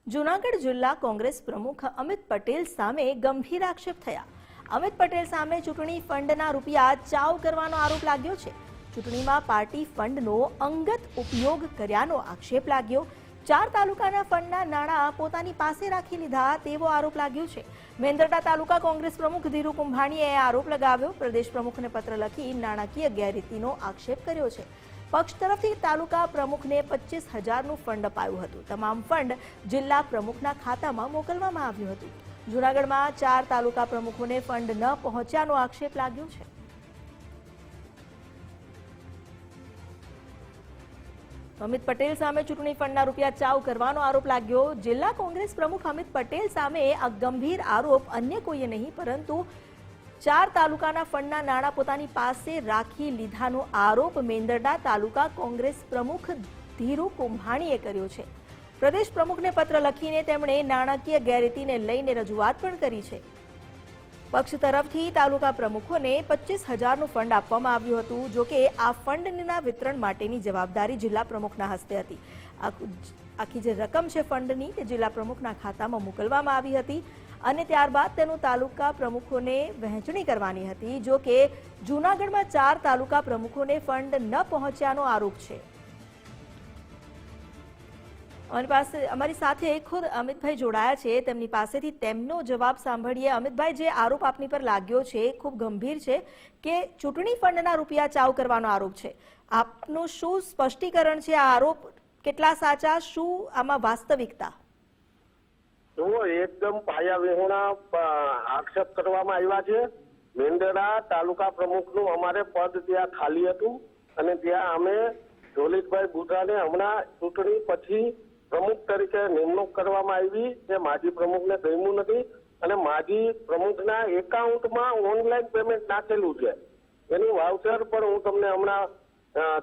જૂનાગઢ જિલ્લા કોંગ્રેસ પ્રમુખ અમિત પટેલ સામે ગંભીર આક્ષેપ થયા। અમિત પટેલ સામે ચૂંટણી ફંડના રૂપિયા ચાવ કરવાનો આરોપ લાગ્યો છે। ચૂંટણીમાં પાર્ટી ફંડનો અંગત ઉપયોગ કર્યાનો આક્ષેપ લાગ્યો। 4 તાલુકાના ફંડના નાણાં પોતાની પાસે રાખી લીધા તેવો આરોપ લાગ્યો છે। મેંદરડા તાલુકા કોંગ્રેસ પ્રમુખ ધીરુ કુંભાણીએ આરોપ લગાવ્યો। પ્રદેશ પ્રમુખને પત્ર લખી નાણાકીય ગેરરીતિનો આક્ષેપ કર્યો છે। પક્ષ તરફથી તાલુકા પ્રમુખને 25,000નું ફંડ અપાયું હતું। તમામ ફંડ જિલ્લા પ્રમુખના ખાતામાં મોકલવામાં આવ્યું હતું। જૂનાગઢમાં 4 તાલુકા પ્રમુખોને ફંડ ન પહોંચ્યાનો આક્ષેપ લાગ્યો છે। અમિત પટેલ સામે ચૂંટણી ફંડના રૂપિયા ચાવ કરવાનો આરોપ લાગ્યો। જિલ્લા કોંગ્રેસ પ્રમુખ અમિત પટેલ સામે આ ગંભીર આરોપ અન્ય કોઈએ નહીં પરંતુ 4 તાલુકાના ફંડના નાણાં પોતાની પાસે રાખી લીધાનો આરોપ મેંદરડા તાલુકા કોંગ્રેસ પ્રમુખ ધીરુ કુંભાણીએ કર્યો છે। પ્રદેશ પ્રમુખને પત્ર લખીને તેમણે નાણાકીય ગેરરીતિને લઈને રજૂઆત પણ કરી છે। પક્ષ તરફથી તાલુકા પ્રમુખોને 25,000નું ફંડ આપવામાં આવ્યું હતું। જો કે આ ફંડના વિતરણ માટેની જવાબદારી જિલ્લા પ્રમુખના હસ્તે હતી। આખી જે રકમ છે ફંડની તે જિલ્લા પ્રમુખના ખાતામાં મોકલવામાં આવી હતી અને ત્યારબાદ તેનું તાલુકા પ્રમુખોને વહેંચણી કરવાની હતી। જો કે જૂનાગઢમાં 4 તાલુકા પ્રમુખોને ફંડ ન પહોંચ્યાનો આરોપ છે। અમારી સાથે ખુદ અમિતભાઈ જોડાયા છે, તેમની પાસેથી તેમનો જવાબ સાંભળીએ। અમિતભાઈ, જે આરોપ આપની પર લાગ્યો છે ખૂબ ગંભીર છે કે ચૂંટણી ફંડના રૂપિયા ચાવ કરવાનો આરોપ છે। આપનું શું સ્પષ્ટીકરણ છે? આ આરોપ કેટલા સાચા, શું આમાં વાસ્તવિકતા? તો એકદમ પાયા વિહોણા આક્ષેપ કરવામાં આવ્યા છે। મેંદરડા તાલુકા પ્રમુખનું અમારે પદ ત્યાં ખાલી હતું અને ત્યાં અમે જોલિતભાઈ બુધાને હમણાં ચૂંટણી પછી પ્રમુખ તરીકે નિમણૂક કરવામાં આવી। તે માજી પ્રમુખને ગમ્યું નથી અને માજી પ્રમુખના એકાઉન્ટમાં ઓનલાઈન પેમેન્ટ નાખેલું છે। એનું વાઉચર પણ હું તમને હમણાં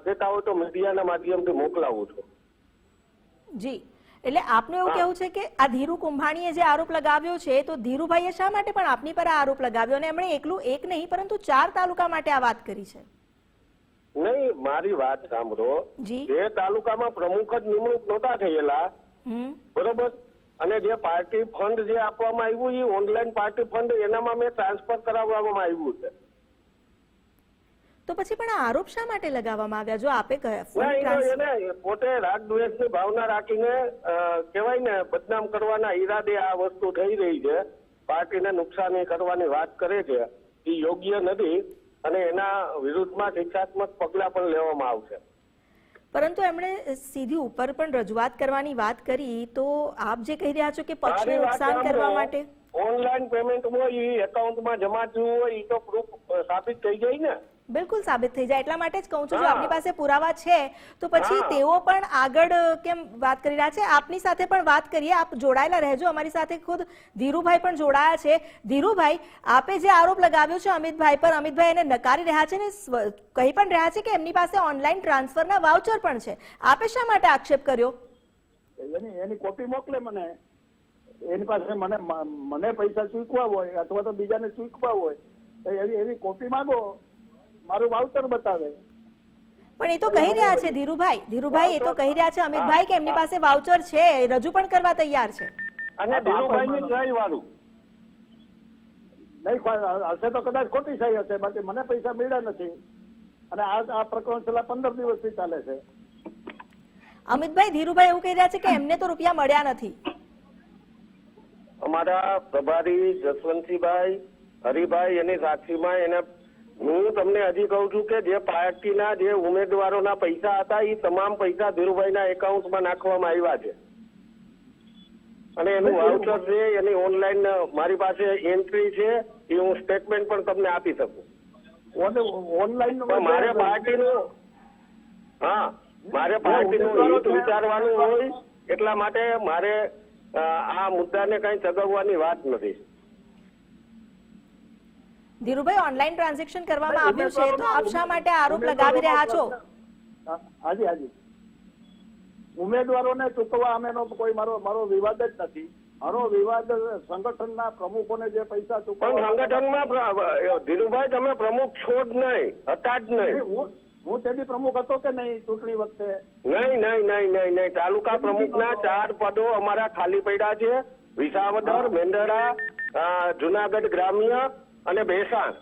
દેતા હોય તો મીડિયાના માધ્યમથી મોકલાવું છું। જી, એટલે આપનું એવું કહેવું છે કે આ ધીરુ કુંભાણીએ જે આરોપ લગાવ્યો છે તો ધીરુભાઈએ શા માટે પણ આપની પર આ આરોપ લગાવ્યો અને એમણે એકલું એક નહીં પરંતુ 4 તાલુકા માટે આ વાત કરી છે? નહીં, મારી વાત સાંભળો। જે તાલુકામાં પ્રમુખ જ નિમણૂક નહોતા થયેલા, બરોબર, અને જે પાર્ટી ફંડ જે આપવામાં આવ્યું એ ઓનલાઈન પાર્ટી ફંડ એનામાં મેં ટ્રાન્સફર કરાવવામાં આવ્યું છે। તો પછી પણ આ આરોપ શા માટે લગાવવામાં આવ્યા? જો આપે એને પોતે રાગદ્વેષની ભાવના રાખીને કહેવાય ને બદનામ કરવાના ઈરાદે આ વસ્તુ થઈ રહી છે। પાર્ટીને નુકસાની કરવાની વાત કરે છે, એ યોગ્ય નથી અને એના વિરુદ્ધમાં શિક્ષાત્મક પગલાં પણ લેવામાં આવશે। પરંતુ એમણે સીધી ઉપર પણ રજૂઆત કરવાની વાત કરી, તો આપ જે કહી રહ્યા છો કે પક્ષને નુકસાન કરવા માટે ઓનલાઈન પેમેન્ટમાં એ એકાઉન્ટમાં જમા થયું હોય એ તો પ્રૂફ સાબિત થઈ જાય ને? બિલકુલ સાબિત થઈ જાય, એટલા માટે જ કહું છું જો આપની પાસે પુરાવા છે તો પછી તેઓ પણ આગળ કેમ વાત કરી રહ્યા છે? આપની સાથે પણ વાત કરીએ, આપ જોડાયેલા રહેજો। અમારી સાથે ખુદ ધીરુભાઈ પણ જોડાયા છે। ધીરુભાઈ, આપે જે આરોપ લગાવ્યો છે અમિતભાઈ પર, અમિતભાઈ એને નકારી રહ્યા છે ને કહી પણ રહ્યા છે કે એમની પાસે ઓનલાઈન ટ્રાન્સફરના વાઉચર પણ છે। આપે શા માટે આક્ષેપ કર્યો? એની કોપી મોકલે મને, એની પાસે મને પૈસા ચૂકવા હોય અથવા તો બીજાને ચૂકવા હોય એવી કોપી માંગો, મારું વાઉચર બતાવે। પણ એ તો કહી રહ્યા છે ધીરુભાઈ એ તો કહી રહ્યા છે અમિતભાઈ કે એમની પાસે વાઉચર છે, રજૂ પણ કરવા તૈયાર છે। અને ધીરુભાઈની સહી વાળું નહીં હશે તો કદાચ ખોટી સહી હશે, બાકી મને પૈસા મળ્યા નથી અને આ પ્રકરણ છેલ્લા 15 દિવસથી ચાલે છે। અમિતભાઈ, ધીરુભાઈ એવું કહી રહ્યા છે કે એમને તો રૂપિયા મળ્યા નથી। અમારા પ્રભારી જસવંતસિંહભાઈ હરિભાઈ એની સાક્ષીમાં એને હું તમને હજી કહું છું કે જે પાર્ટીના જે ઉમેદવારોના પૈસા હતા એ તમામ પૈસા ધીરુભાઈના એકાઉન્ટમાં નાખવામાં આવ્યા છે અને એનું વાઉચર છે, એની ઓનલાઈન મારી પાસે એન્ટ્રી છે, એ હું સ્ટેટમેન્ટ પણ તમને આપી શકું। ઓનલાઈન મારે પાર્ટીનું હિત વિચારવાનું હોય એટલા માટે મારે આ મુદ્દાને કઈ ચગવવાની વાત નથી। ધીરુભાઈ, ઓનલાઈન ટ્રાન્ઝેક્શન કરવામાં આવ્યું છે તો આપ શા માટે આરોપ લગાવી રહ્યા છો? હાજી, ઉમેદવારોને ચૂકવવા અમેનો કોઈ મારો વિવાદ જ નથી। મારો વિવાદ સંગઠનના પ્રમુખોને જે પૈસા ચૂકવવા, સંગઠનમાં ધીરુભાઈ તમે પ્રમુખ છો જ નહીં, હતા જ નહીં। હું તેથી પ્રમુખ હતો કે નહીં ચૂંટણી વખતે? નહીં. તાલુકા પ્રમુખના 4 પદો અમારા ખાલી પડ્યા છે. વિસાવદર, મેંદરડા, જુનાગઢ ગ્રામ્ય અને ભેસાણ.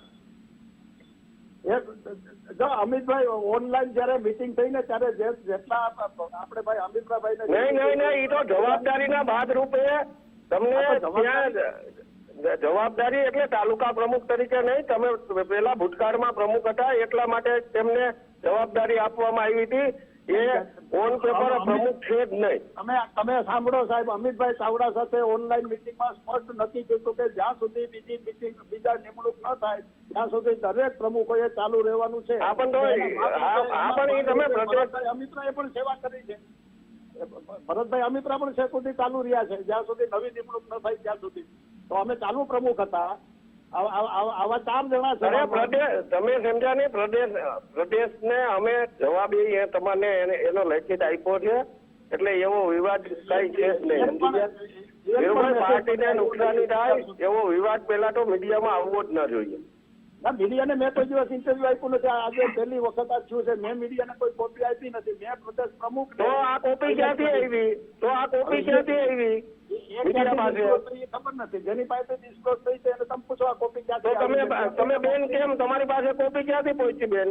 જો અમિતભાઈ ઓનલાઈન જયારે મીટિંગ થઈ ને ત્યારે જેટલા આપણે ભાઈ અમિતભાઈ નહીં, એ તો જવાબદારીના ભાગરૂપે તમને ત્યાં જવાબદારી એટલે તાલુકા પ્રમુખ તરીકે નહીં, તમે પેલા ભૂતકાળમાં પ્રમુખ હતા એટલા માટે તેમને જવાબદારી આપવામાં આવી હતી. એ ઓન પેપર પ્રમુખ છે જ નહીં. તમે સાંભળો સાહેબ, અમિતભાઈ ચાવડા સાથે ઓનલાઈન મીટિંગમાં સ્પષ્ટ નક્કી કર્યું કે જ્યાં સુધી બીજા નિમણૂક ન થાય ત્યાં સુધી દરેક પ્રમુખોએ ચાલુ રહેવાનું છે. અમિતભાઈ પણ સેવા કરી છે, ભરતભાઈ અમિતભાઈ પણ છે સુધી ચાલુ રહ્યા છે જ્યાં સુધી નવી નિમણૂક ન થાય ત્યાં સુધી. તો અમે ચાલુ પ્રમુખ હતા. આવા 4 જણા છે. તમે સમજ્યા નહીં, પ્રદેશને અમે જવાબ તમને એનો લેખિત આપ્યો છે, એટલે એવો વિવાદ કઈ છે જ નહીં. પાર્ટીને નુકસાની થાય એવો વિવાદ પેલા તો મીડિયામાં આવવો જ ના જોઈએ. ના, મીડિયાને મેં કોઈ દિવસ ઇન્ટરવ્યુ આપ્યું નથી. આજે પહેલી વખત આ થયું છે. મેં મીડિયાને કોઈ કોપી આપી નથી. મેં પ્રદેશ પ્રમુખ. તો આ કોપી ક્યાંથી આવી? મીડિયા પાસે ખબર નથી. જેની પાસે ડિસ્ક્લોઝ થઈ છે એને તમે પૂછો આ કોપી ક્યાંથી? તમે બેન કેમ તમારી પાસે કોપી ક્યાંથી પહોંચી બેન?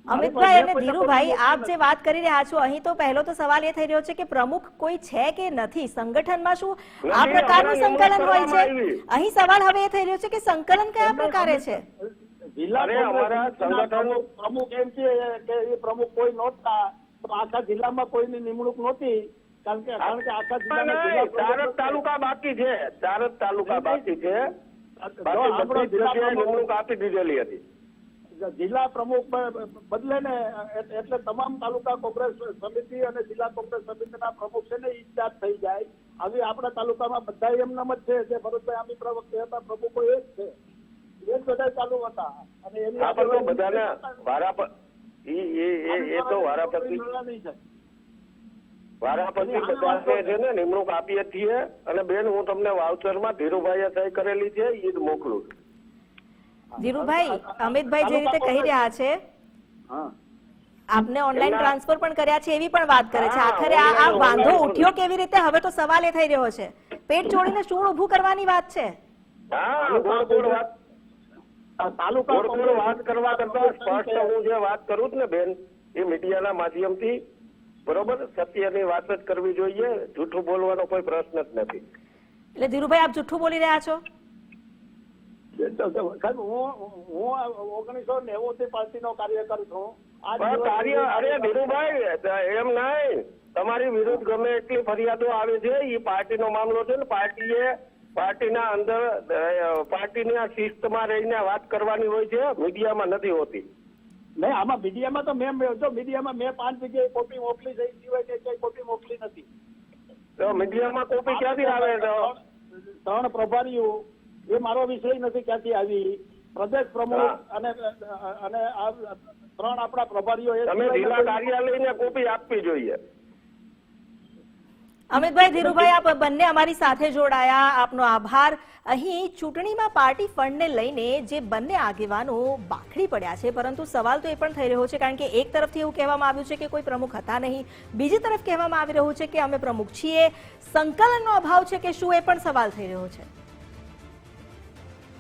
અમિતભાઈ અને ધીરુભાઈ, આપ જે વાત કરી રહ્યા છો, અહીં તો પહેલો તો સવાલ એ થઈ રહ્યો છે કે પ્રમુખ કોઈ છે કે નથી સંગઠનમાં? શું આ પ્રકારનું સંકલન હોય છે? અહીં સવાલ હવે એ થઈ રહ્યો છે કે સંકલન કયા પ્રકારે છે? જિલ્લા પ્રમુખ એમ છે કે એ પ્રમુખ કોઈ નહોતા, તો આખા જિલ્લામાં કોઈની નિમણૂક નહોતી. કારણ કે આખા જિલ્લામાં 4 તાલુકા બાકી છે. 4 તાલુકા બાકી છે. નિમણૂક આપી દીધેલી હતી. જિલ્લા પ્રમુખ બદલે ને એટલે તમામ તાલુકા કોંગ્રેસ સમિતિ અને જિલ્લા કોંગ્રેસ સમિતિના પ્રમુખ છે ને ઇન્ચાર્જ થઈ જાય. આવી આપણા તાલુકામાં બધા એમનામ જ છે. જે ભરતભાઈ અમિતભાઈ વખતે હતા પ્રમુખો એ જ છે. એ જ બધા ચાલુ હતા. અને એની બધાને વારાપતિ બધા છે ને નિમણૂક આપીએ છીએ. અને બેન, હું તમને વાઉચરમાં ધીરુભાઈએ સહી કરેલી છે ઈ જ મોકલું. ધીરુભાઈ, અમિતભાઈ જે રીતે કહી રહ્યા છે, આપને ઓનલાઈન ટ્રાન્સફર પણ કર્યા છે એવી પણ વાત કરે છે. આખરે આ વાંધો ઉઠ્યો કેવી રીતે? હવે તો સવાલ એ થઈ રહ્યો છે, પેટ છોડીને શું ઉભું કરવાની વાત છે. વાત કરવા કરતા સ્પષ્ટ હું જે વાત કરું ને બેન, એ મીડિયાના માધ્યમથી બરોબર સત્યની વાત જ કરવી જોઈએ. જૂઠું બોલવાનો કોઈ પ્રશ્ન જ નથી. એટલે ધીરુભાઈ, આપ જૂઠું બોલી રહ્યા છો? હું 1990 થી પાર્ટીનો કાર્યકર છું. અરે ધીરુભાઈ, એમ નહીં, તમારી વિરુદ્ધ ગમે એટલી ફરિયાદો આવે છે. એ પાર્ટીનો મામલો છે ને. પાર્ટીના અંદર પાર્ટીના શિસ્તમાં રહીને વાત કરવાની હોય છે, મીડિયામાં નથી હોતી. નહીં, આમાં મીડિયામાં તો મીડિયામાં મેં 5 જગ્યાએ કોપી મોકલી છે, સિવાય કે કોપી મોકલી નથી. તો મીડિયામાં કોપી ક્યાંથી આવે? 3 પ્રભારીઓ, એ મારો વિષય નથી ક્યાંથી આવી. પ્રદેશ પ્રમુખ અને 3 આપણા પ્રભારીઓ. તમે જિલ્લા કાર્યાલયને કોપી આપવી જોઈએ. અમિતભાઈ, ધીરુભાઈ, આપ બંને અમારી સાથે જોડાયા, આપનો આભાર. અહીં ચૂંટણીમાં પાર્ટી ફંડને લઈને જે બંને આગેવાનો બાખડી પડ્યા છે, પરંતુ સવાલ તો એ પણ થઈ રહ્યો છે, કારણ કે એક તરફથી એવું કહેવામાં આવ્યું છે કે કોઈ પ્રમુખ હતા નહીં, બીજી તરફ કહેવામાં આવી રહ્યું છે કે અમે પ્રમુખ છીએ. સંકલનનો અભાવ છે કે શું, એ પણ સવાલ થઈ રહ્યો છે.